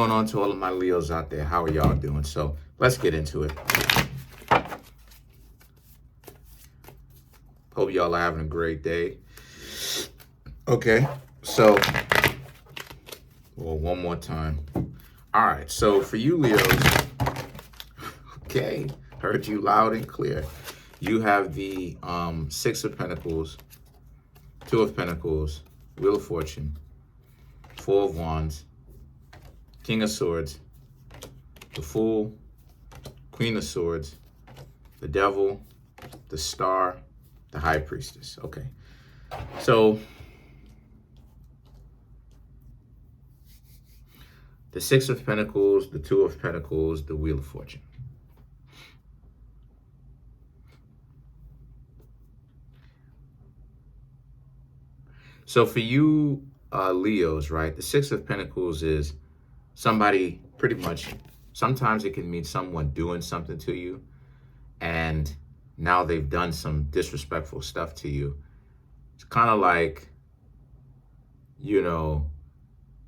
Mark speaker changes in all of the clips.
Speaker 1: Going on to all of my Leos out there, how are y'all doing? So let's get into it. Hope y'all are having a great day. Okay, so one more time. All right, so for you Leos, okay, heard you loud and clear. You have the Six of Pentacles, Two of Pentacles, Wheel of Fortune, Four of Wands, King of Swords, the Fool, Queen of Swords, the Devil, the Star, the High Priestess. Okay, so the Six of Pentacles, the Two of Pentacles, the Wheel of Fortune. So for you Leos, right, the Six of Pentacles is somebody pretty much, sometimes it can mean someone doing something to you and now they've done some disrespectful stuff to you. It's kind of like, you know,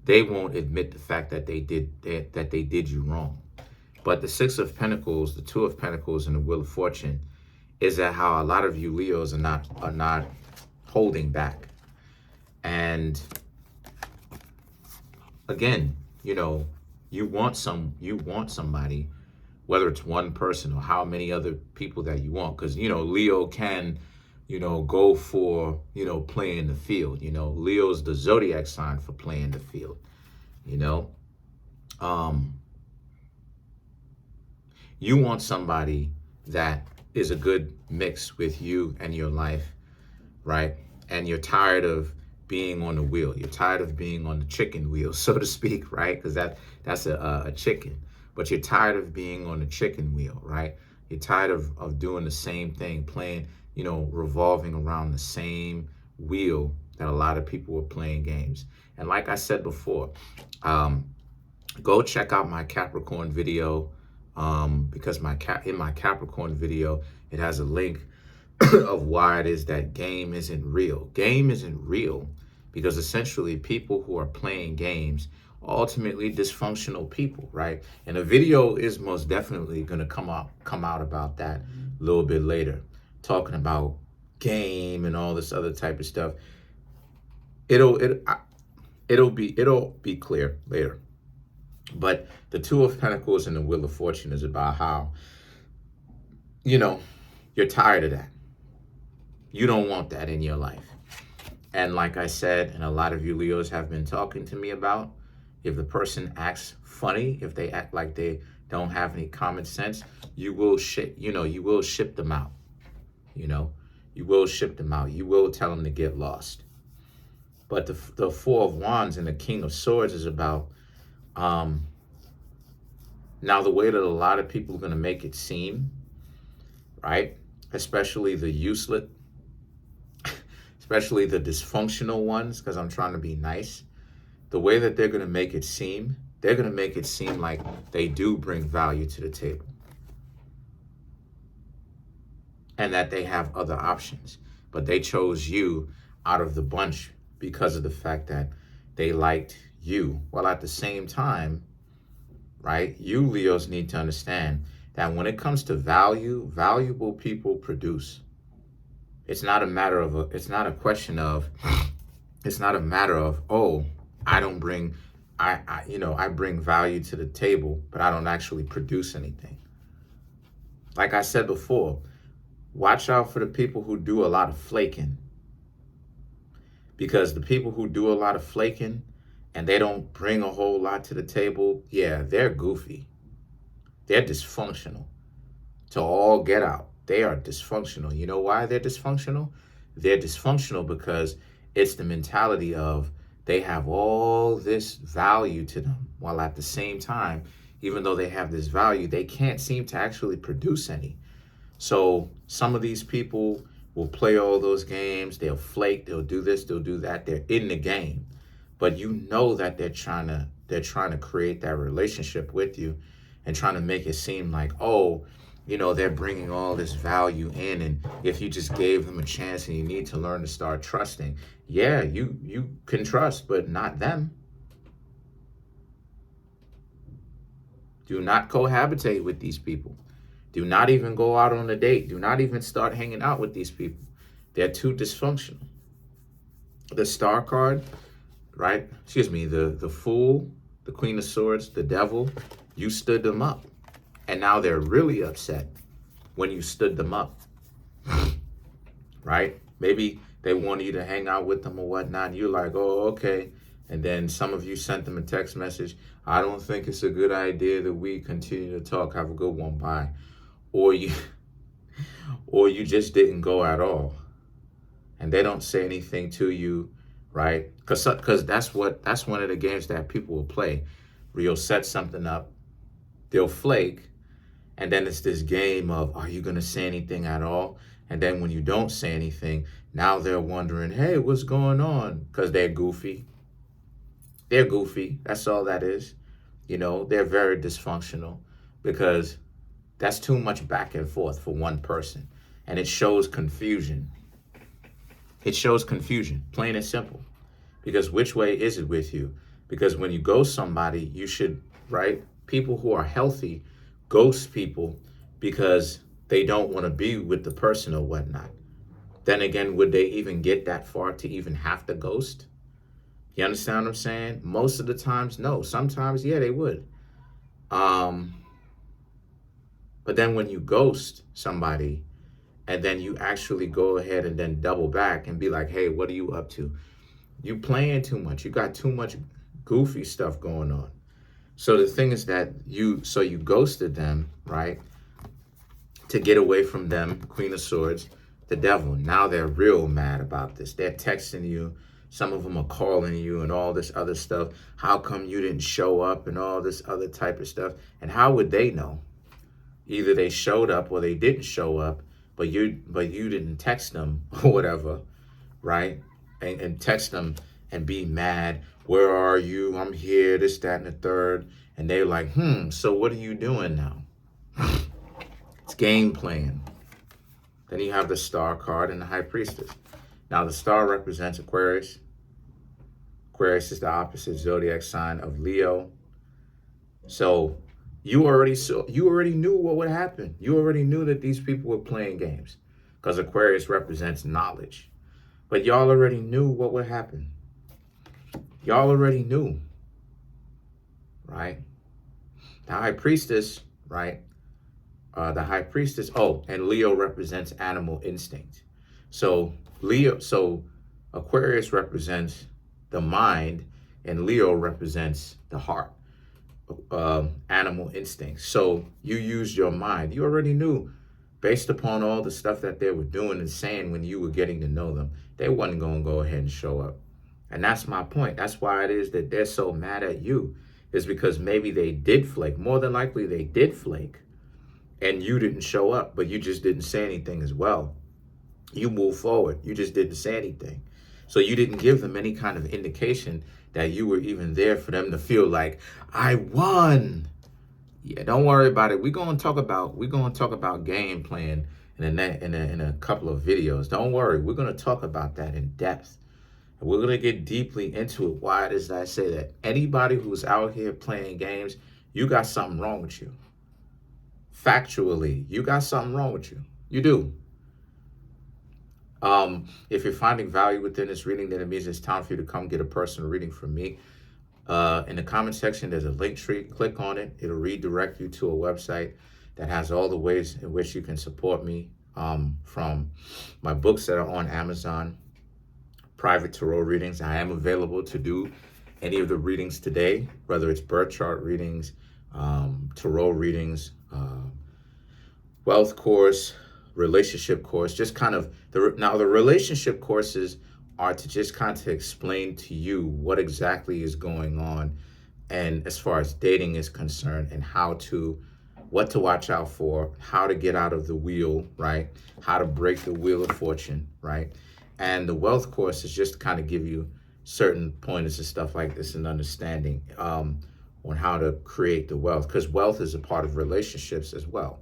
Speaker 1: they won't admit the fact that they did you wrong. But the Six of Pentacles, the Two of Pentacles, and the Wheel of Fortune is that how a lot of you Leos are not holding back. And again, you know, you want somebody, whether it's one person or how many other people that you want, because you know Leo can, you know, go for, you know, playing the field. You know, Leo's the zodiac sign for playing the field. You know, you want somebody that is a good mix with you and your life, right? And you're tired of being on the wheel. You're tired of being on the chicken wheel, so to speak, right? Because that's a chicken. But you're tired of being on the chicken wheel, right? You're tired of doing the same thing, playing, you know, revolving around the same wheel that a lot of people are playing games. And like I said before, go check out my Capricorn video, because in my Capricorn video, it has a link of why it is that game isn't real. Game isn't real because essentially people who are playing games are ultimately dysfunctional people, right? And the video is most definitely going to come out about that a little bit later, talking about game and all this other type of stuff. It'll be clear later. But the Two of Pentacles and the Wheel of Fortune is about how, you know, you're tired of that. You don't want that in your life. And like I said, and a lot of you Leos have been talking to me about, if the person acts funny, if they act like they don't have any common sense, you will ship them out. You know, you will ship them out. You will tell them to get lost. But the Four of Wands and the King of Swords is about, now the way that a lot of people are going to make it seem, right? Especially the useless, especially the dysfunctional ones, because I'm trying to be nice. The way that they're going to make it seem, they're going to make it seem like they do bring value to the table. And that they have other options. But they chose you out of the bunch because of the fact that they liked you. While at the same time, right, you Leos need to understand that when it comes to value, valuable people produce. It's not a matter of, oh, I bring value to the table, but I don't actually produce anything. Like I said before, watch out for the people who do a lot of flaking. Because the people who do a lot of flaking and they don't bring a whole lot to the table, yeah, they're goofy. They're dysfunctional. To all get out. They are dysfunctional. You know why they're dysfunctional? They're dysfunctional because it's the mentality of they have all this value to them, while at the same time, even though they have this value, they can't seem to actually produce any. So some of these people will play all those games, they'll flake, they'll do this, they'll do that, they're in the game. But you know that they're trying to create that relationship with you and trying to make it seem like, oh, you know, they're bringing all this value in, and if you just gave them a chance, and you need to learn to start trusting. Yeah, you can trust, but not them. Do not cohabitate with these people. Do not even go out on a date. Do not even start hanging out with these people. They're too dysfunctional. The star card, right? Excuse me, the fool, the queen of swords, the devil, you stood them up. And now they're really upset when you stood them up, right? Maybe they wanted you to hang out with them or whatnot. And you're like, oh, okay. And then some of you sent them a text message. I don't think it's a good idea that we continue to talk. Have a good one. Bye. Or you just didn't go at all. And they don't say anything to you, right? Because that's one of the games that people will play, where you'll set something up, they'll flake, and then it's this game of, are you going to say anything at all? And then when you don't say anything, now they're wondering, hey, what's going on? Because they're goofy. They're goofy. That's all that is. You know, they're very dysfunctional because that's too much back and forth for one person. And it shows confusion. It shows confusion, plain and simple. Because which way is it with you? Because when you ghost somebody, you should, right? People who are healthy ghost people because they don't want to be with the person or whatnot. Then again, would they even get that far to even have to ghost? You understand what I'm saying? Most of the times, no. Sometimes, yeah, they would. But then when you ghost somebody and then you actually go ahead and then double back and be like, hey, what are you up to? You playing too much. You got too much goofy stuff going on. So the thing is that you ghosted them, right? To get away from them, Queen of Swords, the devil. Now they're real mad about this. They're texting you. Some of them are calling you and all this other stuff. How come you didn't show up and all this other type of stuff? And how would they know? Either they showed up or they didn't show up, but you didn't text them or whatever, right? And text them and be mad. Where are you? I'm here, this, that, and the third. And they're like, so what are you doing now? It's game playing. Then you have the star card and the high priestess. Now the star represents Aquarius. Aquarius is the opposite zodiac sign of Leo. So you already knew what would happen. You already knew that these people were playing games because Aquarius represents knowledge. But y'all already knew what would happen. Y'all already knew, right? The high priestess, right? The high priestess, and Leo represents animal instinct. So Aquarius represents the mind and Leo represents the heart, animal instinct. So you used your mind. You already knew based upon all the stuff that they were doing and saying when you were getting to know them, they wasn't going to go ahead and show up. And that's my point. That's why it is that they're so mad at you, is because maybe they did flake. More than likely they did flake and you didn't show up, but you just didn't say anything as well. You moved forward. You just didn't say anything. So you didn't give them any kind of indication that you were even there for them to feel like, I won. Yeah, don't worry about it. We're gonna talk about game playing in a couple of videos. Don't worry. We're gonna talk about that in depth. And we're gonna get deeply into it. Why it is that I say that anybody who's out here playing games, you got something wrong with you. Factually, you got something wrong with you. You do. If you're finding value within this reading, then it means it's time for you to come get a personal reading from me. In the comment section, there's a link tree. Click on it. It'll redirect you to a website that has all the ways in which you can support me, from my books that are on Amazon, private tarot readings. I am available to do any of the readings today, whether it's birth chart readings, tarot readings, wealth course, relationship course, just kind of the relationship courses are to just kind of explain to you what exactly is going on, and as far as dating is concerned, and what to watch out for, how to get out of the wheel, right? How to break the wheel of fortune, right? And the wealth course is just to kind of give you certain pointers and stuff like this and understanding on how to create the wealth, because wealth is a part of relationships as well.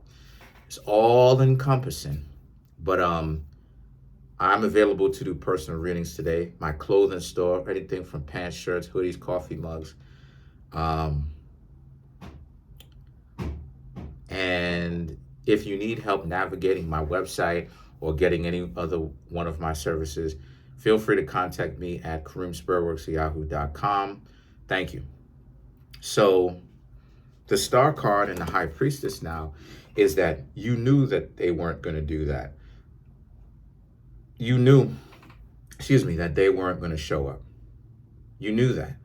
Speaker 1: It's all encompassing, but I'm available to do personal readings today. My clothing store, anything from pants, shirts, hoodies, coffee mugs, And if you need help navigating my website or getting any other one of my services, feel free to contact me at Kareemspiritworks@yahoo.com. Thank you. So the star card and the high priestess now is that you knew that they weren't going to do that. You knew, that they weren't going to show up. You knew that.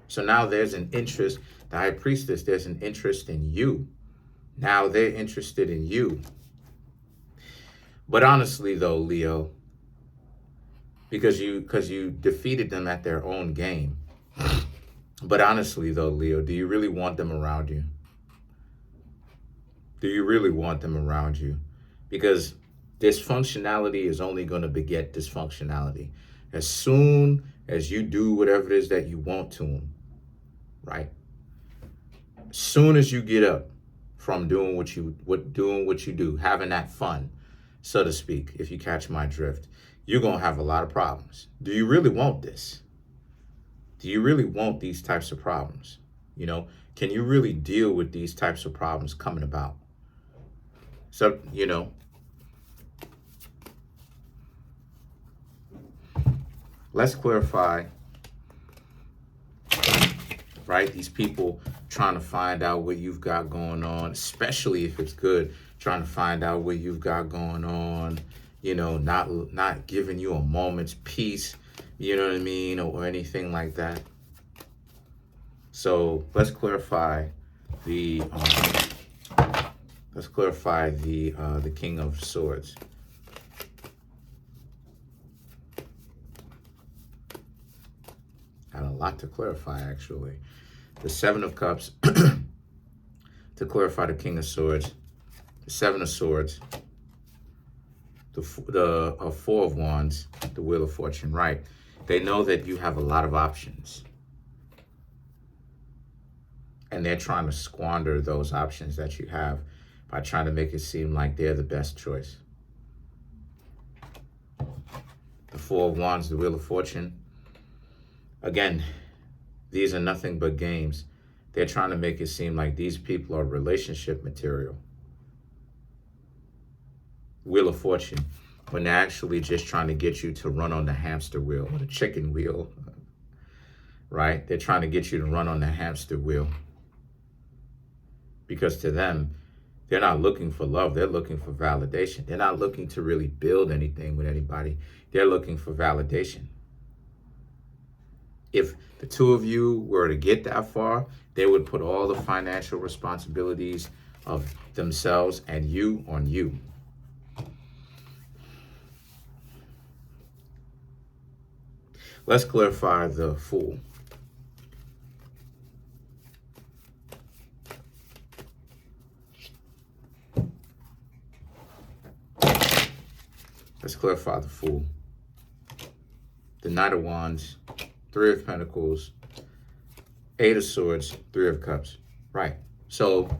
Speaker 1: So now there's an interest, the high priestess, there's an interest in you. Now they're interested in you. But honestly though, Leo, because you defeated them at their own game. But honestly though, Leo, do you really want them around you? Do you really want them around you? Because dysfunctionality is only going to beget dysfunctionality. As soon as you do whatever it is that you want to them, right? As soon as you get up from doing what you do, having that fun, so to speak, if you catch my drift, you're going to have a lot of problems. Do you really want this? Do you really want these types of problems? Can you really deal with these types of problems coming about? So, let's clarify, right? These people trying to find out what you've got going on, especially if it's good, trying to find out what you've got going on, not giving you a moment's peace, you know what I mean, or anything like that. So let's clarify the King of Swords. Got a lot to clarify, actually. The Seven of Cups to clarify the King of Swords. The Seven of Swords. The Four of Wands. The Wheel of Fortune. Right. They know that you have a lot of options. And they're trying to squander those options that you have by trying to make it seem like they're the best choice. The Four of Wands, the Wheel of Fortune. Again, these are nothing but games. They're trying to make it seem like these people are relationship material. Wheel of Fortune, when they're actually just trying to get you to run on the hamster wheel or the chicken wheel, right? They're trying to get you to run on the hamster wheel. Because to them, they're not looking for love. They're looking for validation. They're not looking to really build anything with anybody. They're looking for validation. If the two of you were to get that far, they would put all the financial responsibilities of themselves and you on you. Let's clarify the Fool. Let's clarify the Fool. The Knight of Wands, Three of Pentacles, Eight of Swords, Three of Cups. Right. So,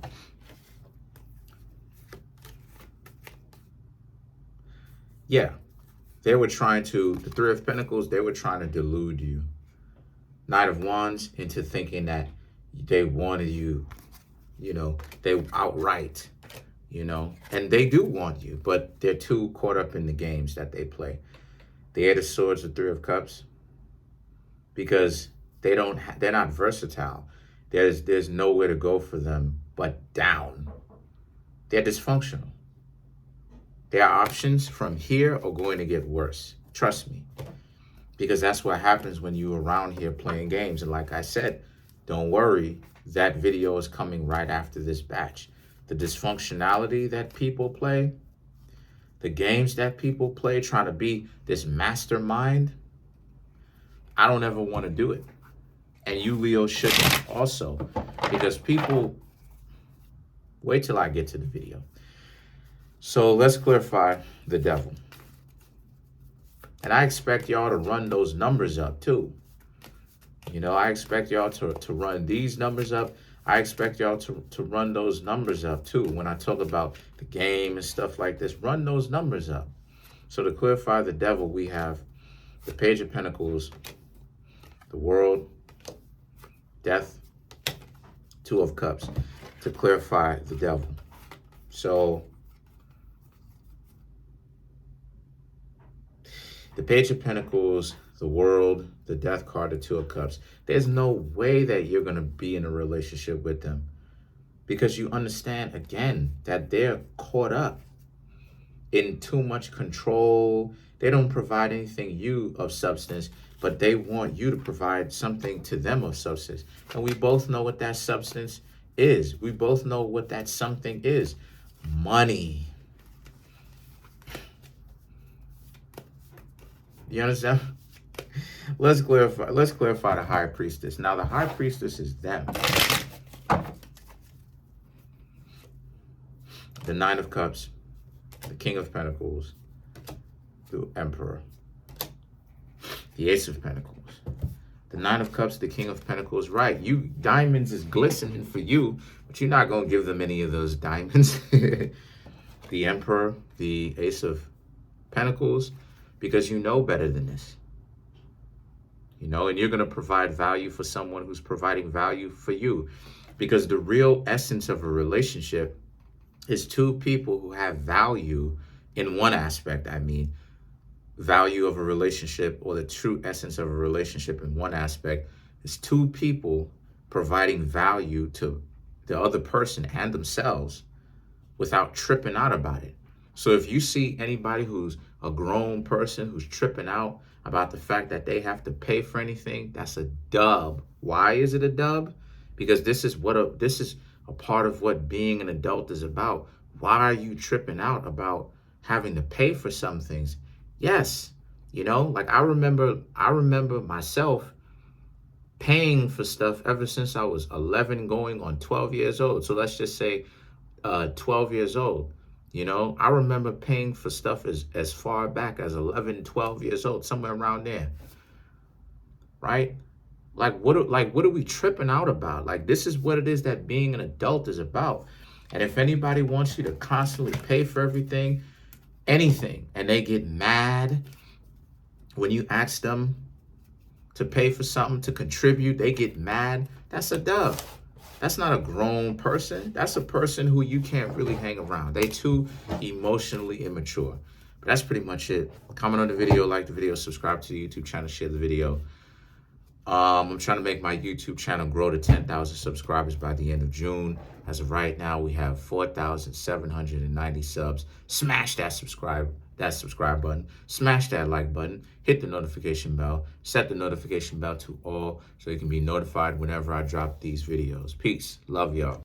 Speaker 1: yeah, they were trying to, the Three of Pentacles, they were trying to delude you. Knight of Wands into thinking that they wanted you, they outright, and they do want you, but they're too caught up in the games that they play. The Eight of Swords, the Three of Cups, because they're not versatile. There's nowhere to go for them but down. They're dysfunctional. Their options from here are going to get worse. Trust me. Because that's what happens when you're around here playing games. And like I said, don't worry, that video is coming right after this batch. The dysfunctionality that people play, the games that people play, trying to be this mastermind, I don't ever want to do it. And you, Leo, shouldn't also. Because people, wait till I get to the video. So let's clarify the Devil. And I expect y'all to run those numbers up too. I expect y'all to run these numbers up. I expect y'all to run those numbers up too. When I talk about the game and stuff like this, run those numbers up. So to clarify the Devil, we have the Page of Pentacles, the World, Death, Two of Cups. to clarify the devil. So the Page of Pentacles, the World, the Death card, the Two of Cups. There's no way that you're going to be in a relationship with them, because you understand, again, that they're caught up in too much control. They don't provide anything you of substance, but they want you to provide something to them of substance. And we both know what that substance is. We both know what that something is. Money. You understand? Let's clarify the High Priestess. Now, the High Priestess is them. The Nine of Cups, the King of Pentacles, the Emperor, the Ace of Pentacles. The Nine of Cups, the King of Pentacles, right? You, diamonds is glistening for you, but you're not going to give them any of those diamonds. The Emperor, the Ace of Pentacles, because you know better than this. You know, and you're going to provide value for someone who's providing value for you. Because the real essence of a relationship is two people who have value in one aspect. I mean, value of a relationship, or the true essence of a relationship in one aspect, is two people providing value to the other person and themselves without tripping out about it. So if you see anybody who's a grown person who's tripping out about the fact that they have to pay for anything, that's a dub. Why is it a dub? Because this is a part of what being an adult is about. Why are you tripping out about having to pay for some things? Yes, you know, like I remember myself paying for stuff ever since I was 11 going on 12 years old. So let's just say 12 years old. You know, I remember paying for stuff as far back as 11, 12 years old, somewhere around there. Right? Like what are we tripping out about? Like, this is what it is that being an adult is about. And if anybody wants you to constantly pay for everything, anything, and they get mad when you ask them to pay for something, to contribute, they get mad, that's a dub. That's not a grown person. That's a person who you can't really hang around. They too emotionally immature. But that's pretty much it. Comment on the video, like the video, subscribe to the YouTube channel, share the video. I'm trying to make my YouTube channel grow to 10,000 subscribers by the end of June. As of right now, we have 4,790 subs. Smash that subscribe button. Smash that like button. Hit the notification bell. Set the notification bell to all so you can be notified whenever I drop these videos. Peace. Love y'all.